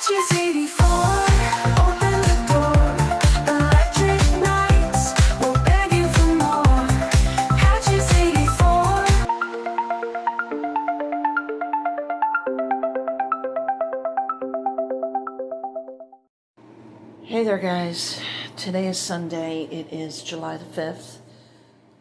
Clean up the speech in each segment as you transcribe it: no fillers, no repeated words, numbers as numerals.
Hatches 84, open the door. Electric nights, we're begging for more. Hatches 84. Hey there, guys. Today is Sunday. It is July the 5th,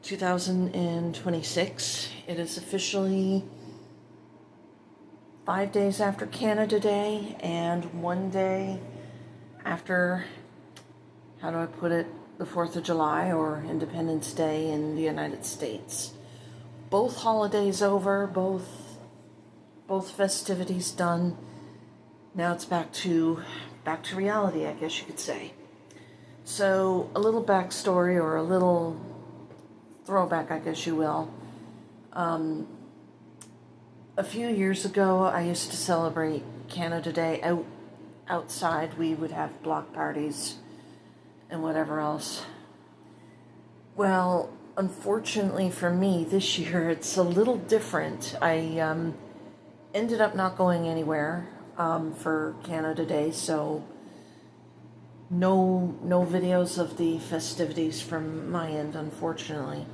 2026. It is officially 5 days after Canada Day and 1 day after, how do I put it, the 4th of July or Independence Day in the United States. Both holidays over, both festivities done. Now it's back to reality, I guess you could say. So a little backstory, or a little throwback, I guess you will. A few years ago, I used to celebrate Canada Day outside. We would have block parties and whatever else. Well, unfortunately for me, this year it's a little different. I ended up not going anywhere for Canada Day, so no videos of the festivities from my end, unfortunately.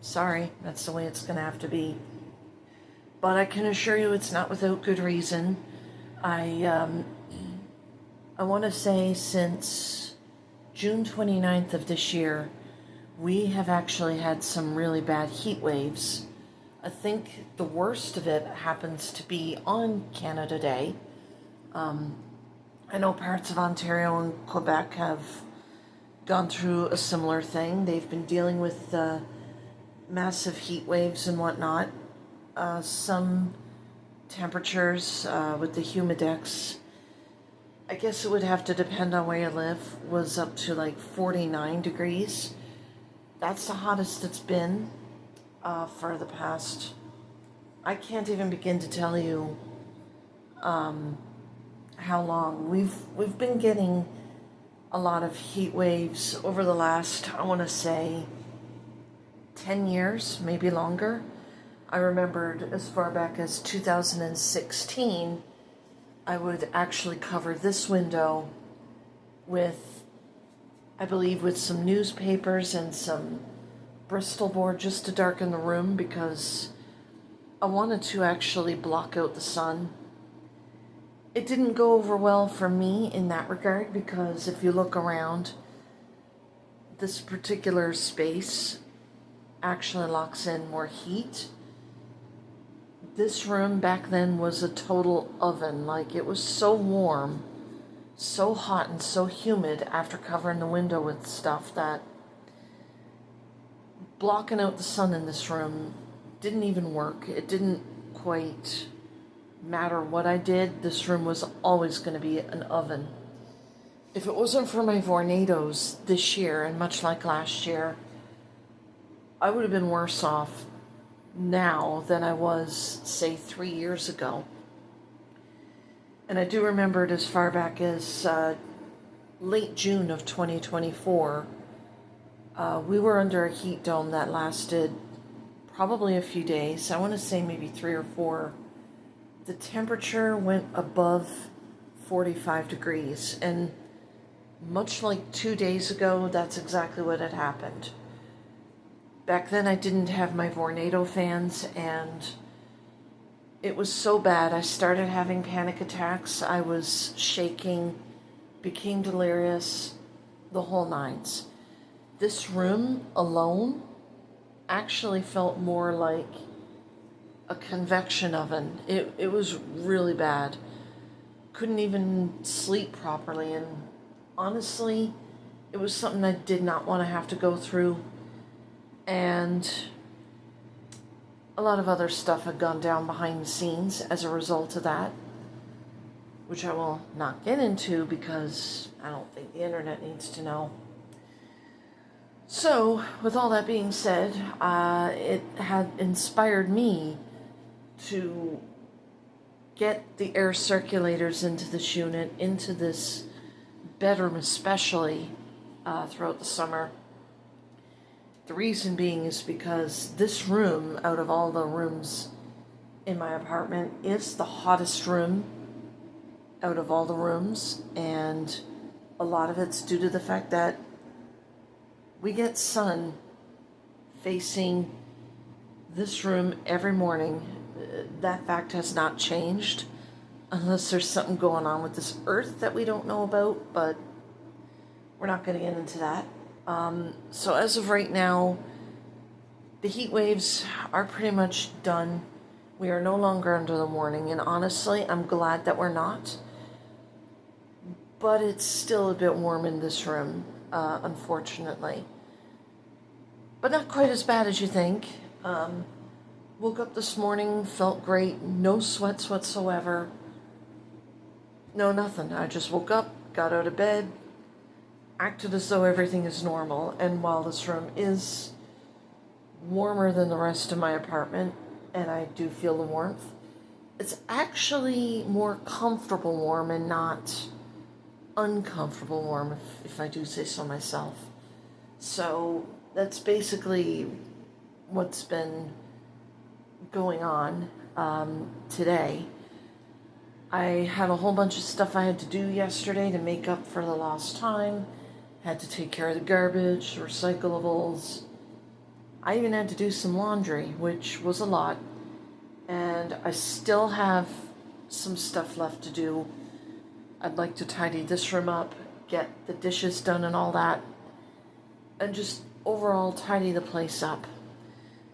Sorry, that's the way it's gonna have to be. But I can assure you it's not without good reason. I want to say since June 29th of this year, we have actually had some really bad heat waves. I think the worst of it happens to be on Canada Day. I know parts of Ontario and Quebec have gone through a similar thing. They've been dealing with massive heat waves and whatnot. Some temperatures with the humidex, I guess it would have to depend on where you live, was up to like 49 degrees. That's the hottest it's been for the past, I can't even begin to tell you how long. We've been getting a lot of heat waves over the last, I want to say, 10 years, maybe longer. I remembered as far back as 2016, I would actually cover this window with, I believe, with some newspapers and some Bristol board just to darken the room, because I wanted to actually block out the sun. It didn't go over well for me in that regard, because if you look around, this particular space actually locks in more heat. This room back then was a total oven. Like, it was so warm, so hot and so humid after covering the window with stuff that blocking out the sun in this room didn't even work. It didn't quite matter what I did. This room was always going to be an oven. If it wasn't for my Vornados this year, and much like last year, I would have been worse off now than I was, say, 3 years ago. And I do remember it as far back as late June of 2024. We were under a heat dome that lasted probably a few days. I want to say maybe 3 or 4. The temperature went above 45 degrees. And much like 2 days ago, that's exactly what had happened. Back then I didn't have my Vornado fans, and it was so bad. I started having panic attacks. I was shaking, became delirious, the whole nines. This room alone actually felt more like a convection oven. It was really bad. Couldn't even sleep properly, and honestly, it was something I did not want to have to go through. And a lot of other stuff had gone down behind the scenes as a result of that, which I will not get into because I don't think the internet needs to know. So, with all that being said, it had inspired me to get the air circulators into this unit, into this bedroom especially, throughout the summer. The reason being is because this room, out of all the rooms in my apartment, is the hottest room out of all the rooms, and a lot of it's due to the fact that we get sun facing this room every morning. That fact has not changed unless there's something going on with this earth that we don't know about, but we're not going to get into that. So as of right now, the heat waves are pretty much done. We are no longer under the warning, and honestly, I'm glad that we're not. But it's still a bit warm in this room, unfortunately. But not quite as bad as you think. Woke up this morning, felt great, no sweats whatsoever. No, nothing. I just woke up, got out of bed, acted as though everything is normal. And while this room is warmer than the rest of my apartment, and I do feel the warmth, it's actually more comfortable warm and not uncomfortable warm, if I do say so myself. So that's basically what's been going on today. I had a whole bunch of stuff I had to do yesterday to make up for the lost time. Had to take care of the garbage, recyclables. I even had to do some laundry, which was a lot. And I still have some stuff left to do. I'd like to tidy this room up, get the dishes done and all that, and just overall tidy the place up.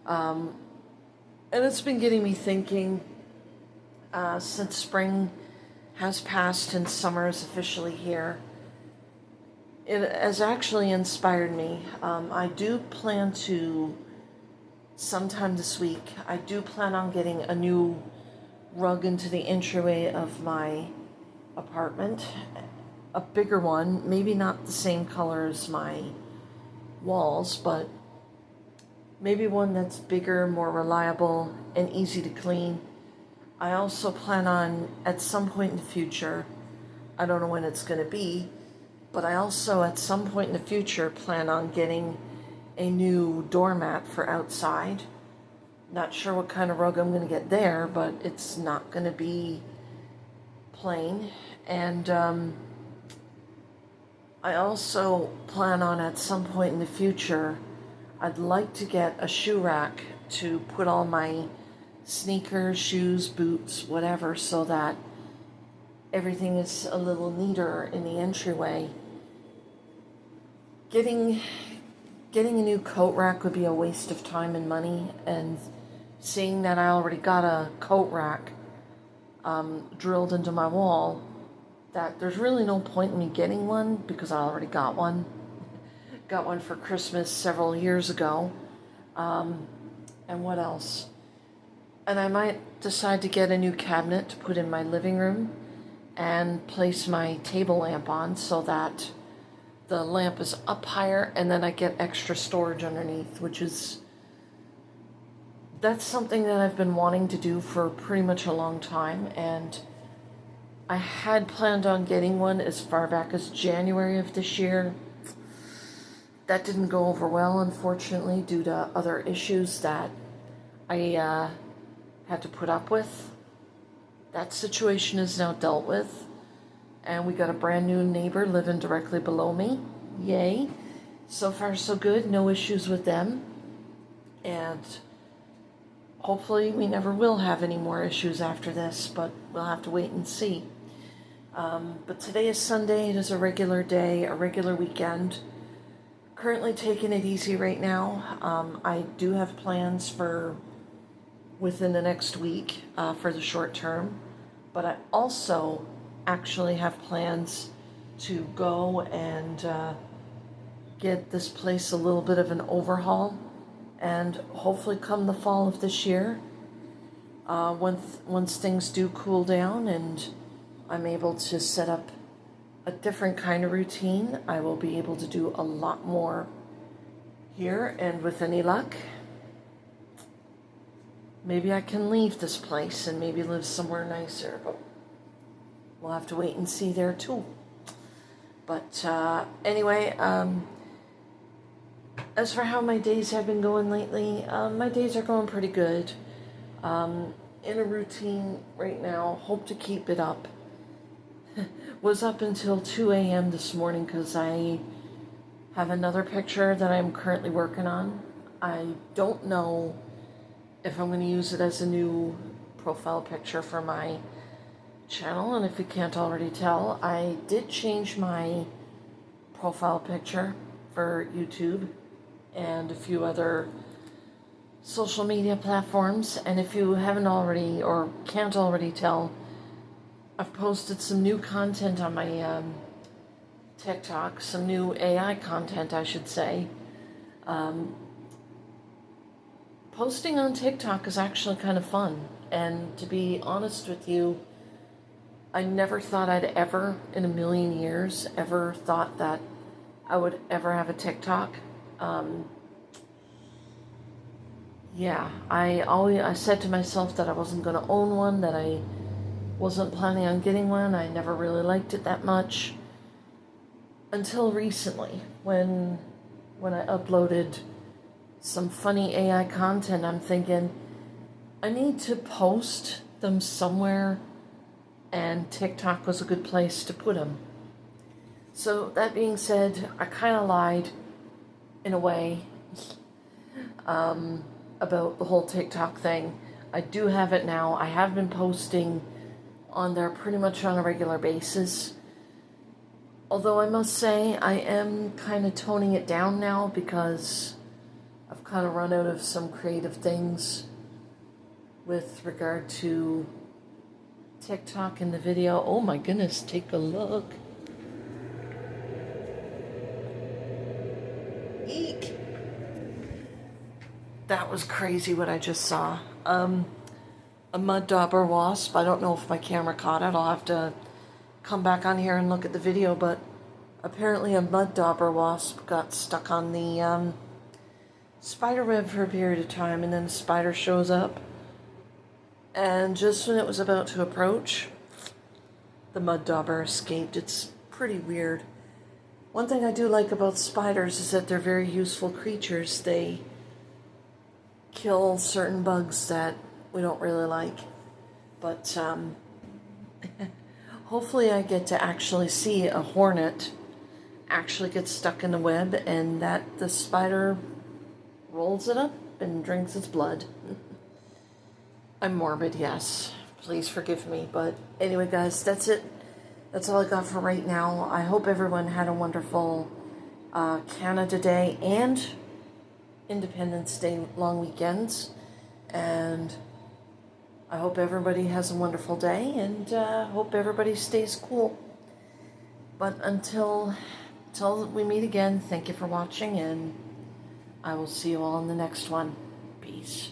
And it's been getting me thinking, since spring has passed and summer is officially here, it has actually inspired me. I do plan to, sometime this week, I do plan on getting a new rug into the entryway of my apartment. A bigger one, maybe not the same color as my walls, but maybe one that's bigger, more reliable, and easy to clean. I also plan on, at some point in the future, I don't know when it's going to be, but I also, at some point in the future, plan on getting a new doormat for outside. Not sure what kind of rug I'm going to get there, but it's not going to be plain. And I also plan on, at some point in the future, I'd like to get a shoe rack to put all my sneakers, shoes, boots, whatever, so that everything is a little neater in the entryway. Getting a new coat rack would be a waste of time and money, and seeing that I already got a coat rack drilled into my wall, that there's really no point in me getting one because I already got one. Got one for Christmas several years ago. And what else? And I might decide to get a new cabinet to put in my living room and place my table lamp on so that the lamp is up higher, and then I get extra storage underneath, that's something that I've been wanting to do for pretty much a long time, and I had planned on getting one as far back as January of this year. That didn't go over well, unfortunately, due to other issues that I had to put up with. That situation is now dealt with, and we got a brand new neighbor living directly below me. Yay. So far so good, no issues with them. And hopefully we never will have any more issues after this, but we'll have to wait and see. But today is Sunday, it is a regular day, a regular weekend. Currently taking it easy right now. I do have plans for within the next week for the short term, but I also actually have plans to go and get this place a little bit of an overhaul, and hopefully come the fall of this year, once things do cool down and I'm able to set up a different kind of routine, I will be able to do a lot more here, and with any luck, maybe I can leave this place and maybe live somewhere nicer, but we'll have to wait and see there too. But anyway, as for how my days have been going lately, my days are going pretty good. In a routine right now, hope to keep it up was up until 2 a.m. this morning because I have another picture that I'm currently working on. I don't know if I'm going to use it as a new profile picture for my channel, and if you can't already tell, I did change my profile picture for YouTube and a few other social media platforms. And if you haven't already or can't already tell, I've posted some new content on my TikTok, some new AI content, I should say. Posting on TikTok is actually kind of fun, and to be honest with you, I never thought I'd ever, in a million years, ever thought that I would ever have a TikTok. I said to myself that I wasn't going to own one, that I wasn't planning on getting one. I never really liked it that much until recently when I uploaded some funny AI content. I'm thinking I need to post them somewhere, and TikTok was a good place to put them. So that being said, I kind of lied in a way about the whole TikTok thing. I do have it now. I have been posting on there pretty much on a regular basis. Although I must say I am kind of toning it down now because I've kind of run out of some creative things with regard to TikTok in the video. Oh my goodness, take a look. Eek. That was crazy what I just saw. A mud dauber wasp. I don't know if my camera caught it. I'll have to come back on here and look at the video, but apparently a mud dauber wasp got stuck on the spider web for a period of time, and then the spider shows up, and just when it was about to approach, the mud dauber escaped. It's pretty weird. One thing I do like about spiders is that they're very useful creatures. They kill certain bugs that we don't really like, but hopefully I get to actually see a hornet actually get stuck in the web and that the spider rolls it up and drinks its blood. I'm morbid, yes. Please forgive me. But anyway, guys, that's it. That's all I got for right now. I hope everyone had a wonderful Canada Day and Independence Day long weekends. And I hope everybody has a wonderful day, and hope everybody stays cool. But until we meet again, thank you for watching, and I will see you all in the next one. Peace.